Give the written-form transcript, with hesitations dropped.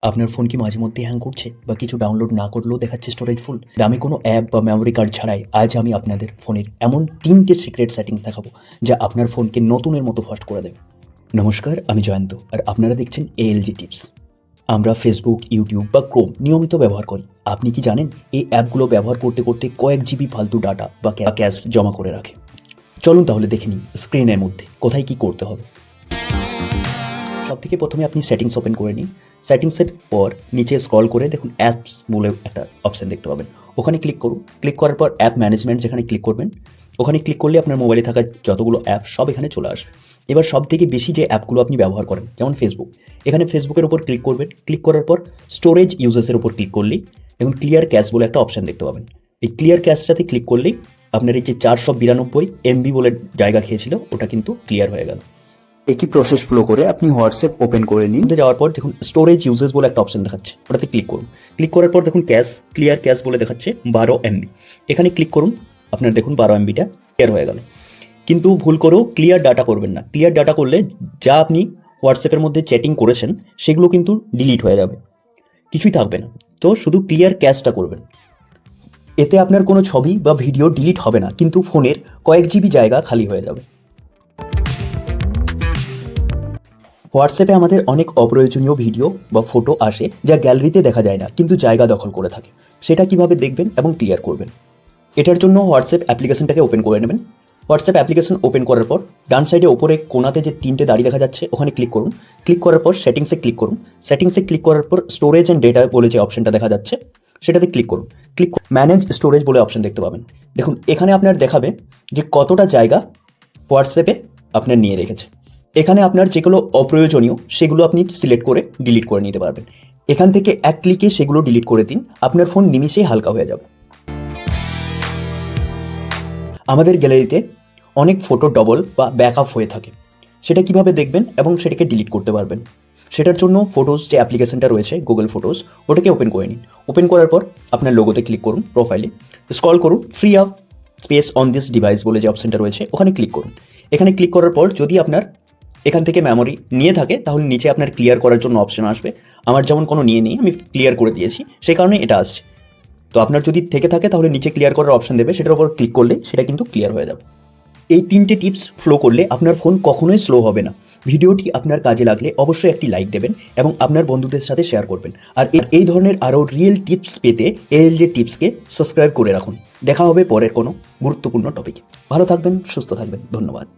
আপনার ফোন কি মাঝে মধ্যে হ্যাং করছে বা কিছু ডাউনলোড না করলেও দেখাচ্ছে স্টোরেজ ফুল? দামি কোনো অ্যাপ বা মেমোরি কার্ড ছাড়াই আজ আমি আপনাদের ফোনের এমন 3টে সিক্রেট সেটিংস দেখাবো যা আপনার ফোনকে নতুনের মতো ফাস্ট করে দেবে। নমস্কার, আমি জয়ন্ত আর আপনারা দেখছেন এএলজি টিপস। আমরা ফেসবুক, ইউটিউব বা ক্রোম নিয়মিত ব্যবহার করি। আপনি কি জানেন এই অ্যাপগুলো ব্যবহার করতে করতে কয়েক জিবি ফালতু ডাটা বা ক্যাশ জমা করে রাখে? চলুন তাহলে দেখে নিই স্ক্রিনের মধ্যে কোথায় কি করতে হবে। সবথেকে প্রথমে আপনি সেটিংস ওপেন করে নিন। সেটিংসের পর নিচে স্ক্রল করে দেখুন অ্যাপস বলে একটা অপশান দেখতে পাবেন, ওখানে ক্লিক করুন। ক্লিক করার পর অ্যাপ ম্যানেজমেন্ট যেখানে ক্লিক করবেন, ওখানে ক্লিক করলে আপনার মোবাইলে থাকা যতগুলো অ্যাপ সব এখানে চলে আসবে। এবার সব থেকে বেশি যে অ্যাপগুলো আপনি ব্যবহার করেন যেমন ফেসবুক, এখানে ফেসবুকের উপর ক্লিক করবেন। ক্লিক করার পর স্টোরেজ ইউজেসের উপর ক্লিক করলেই দেখুন ক্লিয়ার ক্যাশ বলে একটা অপশান দেখতে পাবেন। এই ক্লিয়ার ক্যাশটাতে ক্লিক করলেই আপনার এই যে 492 এমবি বলে জায়গা খেয়েছিল ওটা কিন্তু ক্লিয়ার হয়ে গেল। একই প্রসেস ফলো করে আপনি হোয়াটসঅ্যাপ ওপেন করে নিন। যাওয়ার পর দেখুন স্টোরেজ ইউজেস বলে একটা অপশন দেখাচ্ছে, ওটাতে ক্লিক করুন। ক্লিক করার পর দেখুন ক্লিয়ার ক্যাশ বলে দেখাচ্ছে 12 এমবি, এখানে ক্লিক করুন। আপনার দেখুন 12 এমবিটা ক্লিয়ার হয়ে গেল। কিন্তু ভুল করেও ক্লিয়ার ডাটা করবেন না। ক্লিয়ার ডাটা করলে যা আপনি হোয়াটসঅ্যাপের মধ্যে চ্যাটিং করেছেন সেগুলো কিন্তু ডিলিট হয়ে যাবে, কিছুই থাকবে না। তো শুধু ক্লিয়ার ক্যাশটা করবেন, এতে আপনার কোনো ছবি বা ভিডিও ডিলিট হবে না, কিন্তু ফোনের কয়েক জিবি জায়গা খালি হয়ে যাবে। হোয়াটসঅ্যাপে আমাদের অনেক অপ্রয়োজনীয় ভিডিও বা ফটো আসে যা গ্যালারিতে দেখা যায় না কিন্তু জায়গা দখল করে থাকে। সেটা কিভাবে দেখবেন এবং ক্লিয়ার করবেন? এটার জন্য হোয়াটসঅ্যাপ অ্যাপ্লিকেশনটাকে ওপেন করে নেবেন। হোয়াটসঅ্যাপ অ্যাপ্লিকেশন ওপেন করার পর ডান সাইডে ওপরে কোণাতে যে 3টে দাড়ি দেখা যাচ্ছে ওখানে ক্লিক করুন। ক্লিক করার পর সেটিংসে ক্লিক করুন। সেটিংসে ক্লিক করার পর স্টোরেজ অ্যান্ড ডেটা বলে যে অপশনটা দেখা যাচ্ছে সেটাতে ক্লিক করুন। ম্যানেজ স্টোরেজ বলে অপশন দেখতে পাবেন। দেখুন এখানে আপনার দেখাবে যে কতটা জায়গা হোয়াটসঅ্যাপে আপনার নিয়ে রেখেছে। এখানে আপনার যেগুলো অপ্রয়োজনীয় সেগুলো আপনি সিলেক্ট করে ডিলিট করে নিতে পারবেন। এখান থেকে এক ক্লিকে সেগুলো ডিলিট করে দিন, আপনার ফোন নিমিষেই হালকা হয়ে যাবে। আমাদের গ্যালারিতে অনেক ফটো ডবল বা ব্যাকআপ হয়ে থাকে, সেটা কিভাবে দেখবেন এবং সেটাকে ডিলিট করতে পারবেন? সেটার জন্য ফটোস যে অ্যাপ্লিকেশনটা রয়েছে গুগল ফটোস, ওটাকে ওপেন করে নিন। ওপেন করার পর আপনার লোগোতে ক্লিক করুন, প্রোফাইলে স্ক্রল করুন, free of speech on this device বলে যে অপশনটা রয়েছে ওখানে ক্লিক করুন। এখানে ক্লিক করার পর যদি আপনার এখান থেকে মেমোরি নিয়ে থাকে তাহলে নিচে আপনার ক্লিয়ার করার জন্য অপশন আসবে। আমার যেমন কোনো নিয়ে নেই, আমি ক্লিয়ার করে দিয়েছি, সেই কারণে এটা আসছে। তো আপনার যদি থেকে থাকে তাহলে নিচে ক্লিয়ার করার অপশন দেবে, সেটার উপর ক্লিক করলে সেটা কিন্তু ক্লিয়ার হয়ে যাবে। এই 3টে টিপস ফলো করলে আপনার ফোন কখনোই স্লো হবে না। ভিডিওটি আপনার কাজে লাগলে অবশ্যই একটি লাইক দেবেন এবং আপনার বন্ধুদের সাথে শেয়ার করবেন। আর এই ধরনের আরও রিয়েল টিপস পেতে এএলজে টিপসকে সাবস্ক্রাইব করে রাখুন। দেখা হবে পরের কোনো গুরুত্বপূর্ণ টপিকে। ভালো থাকবেন, সুস্থ থাকবেন, ধন্যবাদ।